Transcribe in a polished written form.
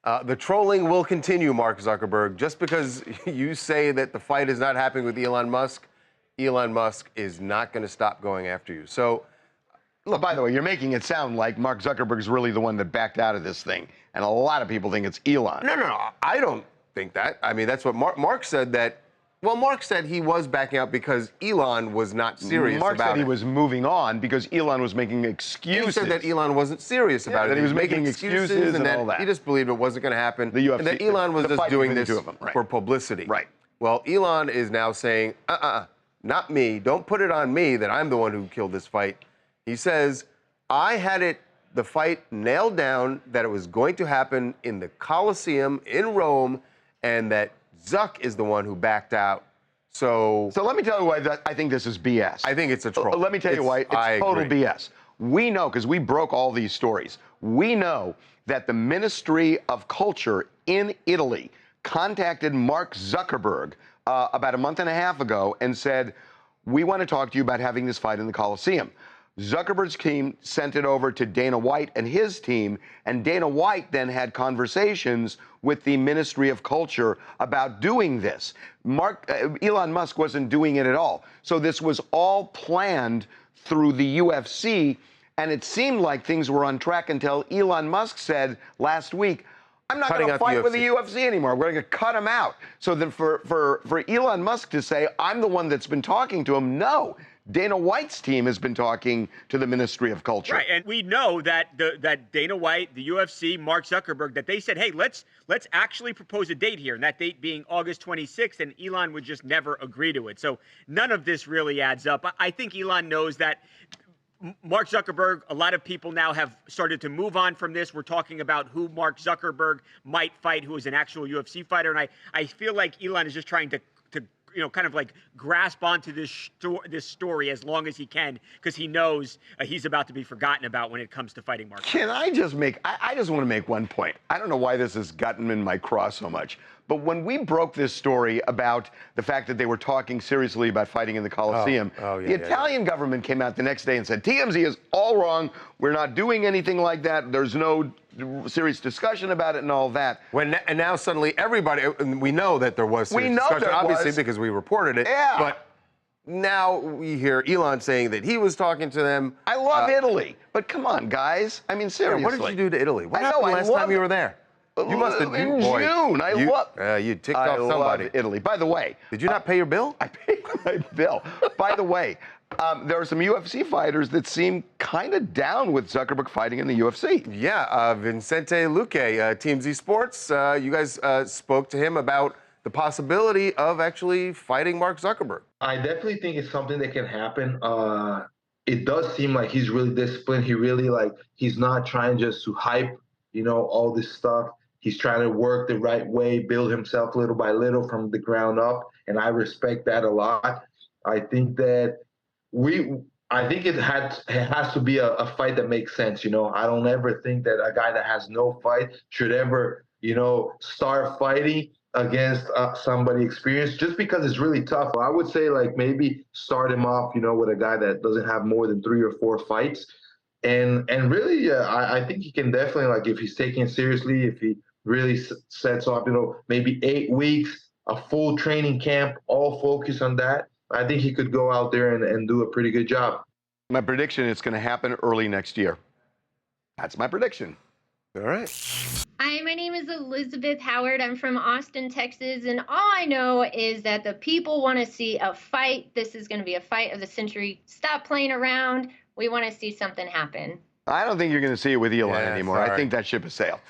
The trolling will continue, Mark Zuckerberg. Just because you say that the fight is not happening with Elon Musk is not going to stop going after you. So, look, by the way, you're making it sound like Mark Zuckerberg's really the one that backed out of this thing. And a lot of people think it's Elon. No, I don't think that. I mean, that's what Mark said that. Well, Mark said he was backing out because Elon was not serious about it. Mark said he was moving on because Elon was making excuses. He said that Elon wasn't serious about it. That he was making excuses and all that. He just believed it wasn't going to happen. The UFC, and that Elon was just doing this right. for publicity. Right. Well, Elon is now saying, not me. Don't put it on me that I'm the one who killed this fight. He says, I had the fight nailed down that it was going to happen in the Colosseum in Rome, and that Zuck is the one who backed out. So let me tell you why I think this is BS. I think it's a troll. Let me tell you why it's total BS. We know, because we broke all these stories, we know that the Ministry of Culture in Italy contacted Mark Zuckerberg about a month and a half ago and said, we want to talk to you about having this fight in the Colosseum. Zuckerberg's team sent it over to Dana White and his team, and Dana White then had conversations with the Ministry of Culture about doing this. Elon Musk wasn't doing it at all. So this was all planned through the UFC, and it seemed like things were on track until Elon Musk said last week, I'm not going to fight with the UFC anymore. We're going to cut him out. So then for Elon Musk to say, I'm the one that's been talking to him, no. Dana White's team has been talking to the Ministry of Culture. Right, and we know that that Dana White, the UFC, Mark Zuckerberg, that they said, hey, let's actually propose a date here, and that date being August 26th, and Elon would just never agree to it. So none of this really adds up. I think Elon knows that Mark Zuckerberg, a lot of people now have started to move on from this. We're talking about who Mark Zuckerberg might fight, who is an actual UFC fighter, and I feel like Elon is just trying to kind of like grasp onto this story as long as he can, because he knows he's about to be forgotten about when it comes to fighting Mark. Can I just I just want to make one point. I don't know why this has gotten in my craw so much, but when we broke this story about the fact that they were talking seriously about fighting in the Colosseum, the Italian government came out the next day and said, TMZ is all wrong. We're not doing anything like that. There's no serious discussion about it and all that. And now suddenly everybody, we know that there was serious discussion, obviously, because we reported it. Yeah. But now we hear Elon saying that he was talking to them. I love Italy, but come on, guys. I mean, seriously. What did you do to Italy? What happened last time you were there? You must have in June. You ticked off somebody. Love Italy. By the way, did you not pay your bill? I paid my bill. By the way, there are some UFC fighters that seem kind of down with Zuckerberg fighting in the UFC. Yeah, Vincente Luque, TMZ Sports. You guys spoke to him about the possibility of actually fighting Mark Zuckerberg. I definitely think it's something that can happen. It does seem like he's really disciplined. He really he's not trying just to hype, all this stuff. He's trying to work the right way, build himself little by little from the ground up, and I respect that a lot. I think that it has to be a fight that makes sense. I don't ever think that a guy that has no fight should ever, start fighting against somebody experienced just because it's really tough. I would say maybe start him off, with a guy that doesn't have more than 3 or 4 fights. And really, I think he can definitely, if he's taking it seriously, if he really sets off, maybe 8 weeks, a full training camp, all focus on that, I think he could go out there and do a pretty good job. My prediction is going to happen early next year. That's my prediction. All right. Hi, my name is Elizabeth Howard. I'm from Austin, Texas, and all I know is that the people want to see a fight. This is going to be a fight of the century. Stop playing around. We want to see something happen. I don't think you're going to see it with Elon anymore. Sorry. I think that ship has sailed.